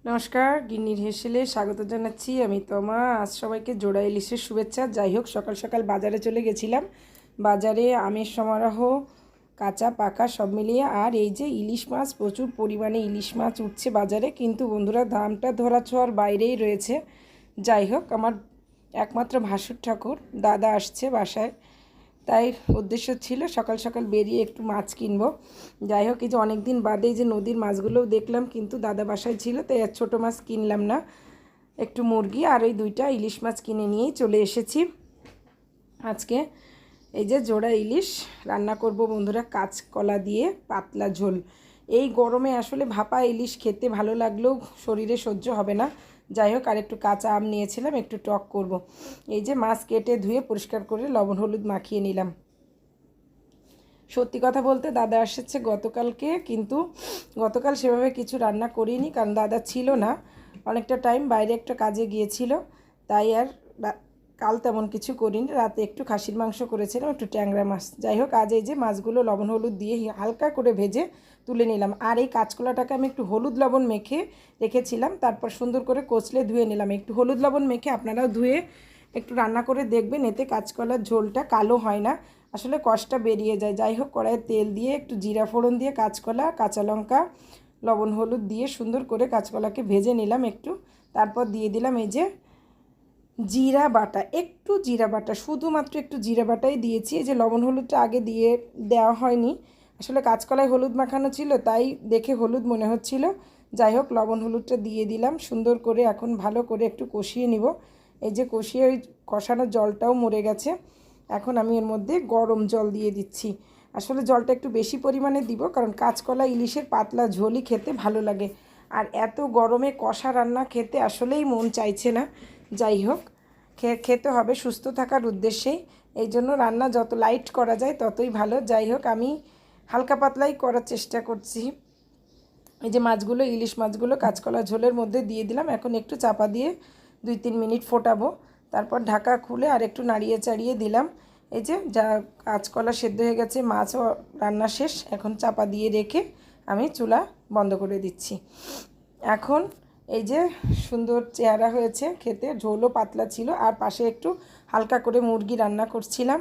নমস্কার, গিন্নির হেসেলে স্বাগত জানাচ্ছি। আমি তমা। আজ সবাইকে জোড়া ইলিশের শুভেচ্ছা। যাই হোক, সকাল সকাল বাজারে চলে গেছিলাম। বাজারে আমের সমারোহ, কাঁচা পাকা সব মিলিয়ে। আর এই যে ইলিশ মাছ, প্রচুর পরিমাণে ইলিশ মাছ উঠছে বাজারে, কিন্তু বন্ধুরা দামটা ধরা ছোঁয়ার বাইরেই রয়েছে। যাই হোক, আমার একমাত্র ভাসুর ঠাকুর দাদা আসছে বাসায়, তাই উদ্দেশ্য ছিল সকাল সকাল বেরিয়ে একটু মাছ কিনবো। যাই হোক, এই যে অনেক দিন বাদে যে নদীর মাছগুলোও দেখলাম, কিন্তু দাদা বাসায় ছিল তাই আর ছোটো মাছ কিনলাম না। একটু মুরগি আর ওই দুইটা ইলিশ মাছ কিনে নিয়েই চলে এসেছি। আজকে এই যে জোড়া ইলিশ রান্না করব বন্ধুরা, কাঁচকলা দিয়ে পাতলা ঝোল। এই গরমে আসলে ভাপা ইলিশ খেতে ভালো লাগলেও শরীরে সহ্য হবে না। যাই হোক, আর একটু কাঁচা আম নিয়েছিলাম, একটু টক করব। এই যে মাছ কেটে ধুয়ে পরিষ্কার করে লবণ হলুদ মাখিয়ে নিলাম। সত্যি কথা বলতে দাদা এসেছে গতকালকে, কিন্তু গতকাল সেভাবে কিছু রান্না করিনি, কারণ দাদা ছিল না, অনেকটা টাইম বাইরে একটা কাজে গিয়েছিল। তাই আর কাল তেমন কিছু করিনি। রাতে একটু খাসির মাংস করেছিলাম, একটু ট্যাংরা মাছ। যাই হোক, আজ এই যে মাছগুলো লবণ হলুদ দিয়ে হালকা করে ভেজে তুলে নিলাম। আর এই কাঁচকলাটাকে আমি একটু হলুদ লবণ মেখে রেখেছিলাম, তারপর সুন্দর করে কচলে ধুয়ে নিলাম। একটু হলুদ লবণ মেখে আপনারাও ধুয়ে একটু রান্না করে দেখবেন, এতে কাঁচকলার ঝোলটা কালো হয় না, আসলে কষটা বেরিয়ে যায়। যাই হোক, কড়াইয়ে তেল দিয়ে একটু জিরা ফোড়ন দিয়ে কাঁচকলা, কাঁচা লঙ্কা, লবণ হলুদ দিয়ে সুন্দর করে কাঁচকলাকে ভেজে নিলাম একটু। তারপর দিয়ে দিলাম এই যে জিরা বাটা, একটু জিরা বাটা, শুধুমাত্র একটু জিরা বাটাই দিয়েছি। এই যে লবণ হলুদটা আগে দিয়ে দেওয়া হয়নি, আসলে কাঁচকলায় হলুদ মাখানো ছিল তাই দেখে হলুদ মনে হচ্ছিল। যাই হোক, লবণ হলুদটা দিয়ে দিলাম সুন্দর করে। এখন ভালো করে একটু কষিয়ে নিব। এই যে কষিয়ে ওই কষানোর জলটাও মরে গেছে। এখন আমি এর মধ্যে গরম জল দিয়ে দিচ্ছি। আসলে জলটা একটু বেশি পরিমাণে দিব, কারণ কাঁচকলা ইলিশের পাতলা ঝোলই খেতে ভালো লাগে। আর এত গরমে কষা রান্না খেতে আসলেই মন চাইছে না। যাই হোক, খেতে হবে সুস্থ থাকার উদ্দেশ্যেই, এই জন্য রান্না যত লাইট করা যায় ততই ভালো। যাই হোক, আমি হালকা পাতলাই করার চেষ্টা করছি। এই যে মাছগুলো, ইলিশ মাছগুলো কাঁচকলা ঝোলের মধ্যে দিয়ে দিলাম। এখন একটু চাপা দিয়ে 2-3 মিনিট ফোটাবো, তারপর ঢাকা খুলে আর একটু নাড়িয়ে চাড়িয়ে দিলাম। এই যে যা কাঁচকলা সেদ্ধ হয়ে গেছে, মাছও রান্না শেষ। এখন চাপা দিয়ে রেখে আমি চুলা বন্ধ করে দিচ্ছি। এখন এই যে সুন্দর চেহারা হয়েছে, খেতে ঝোলও পাতলা ছিল। আর পাশে একটু হালকা করে মুরগি রান্না করছিলাম,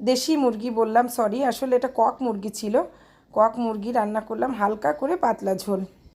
দেশি মুরগি বললাম, সরি, আসলে এটা কক মুরগি ছিল। কক মুরগি রান্না করলাম, হালকা করে পাতলা ঝোল।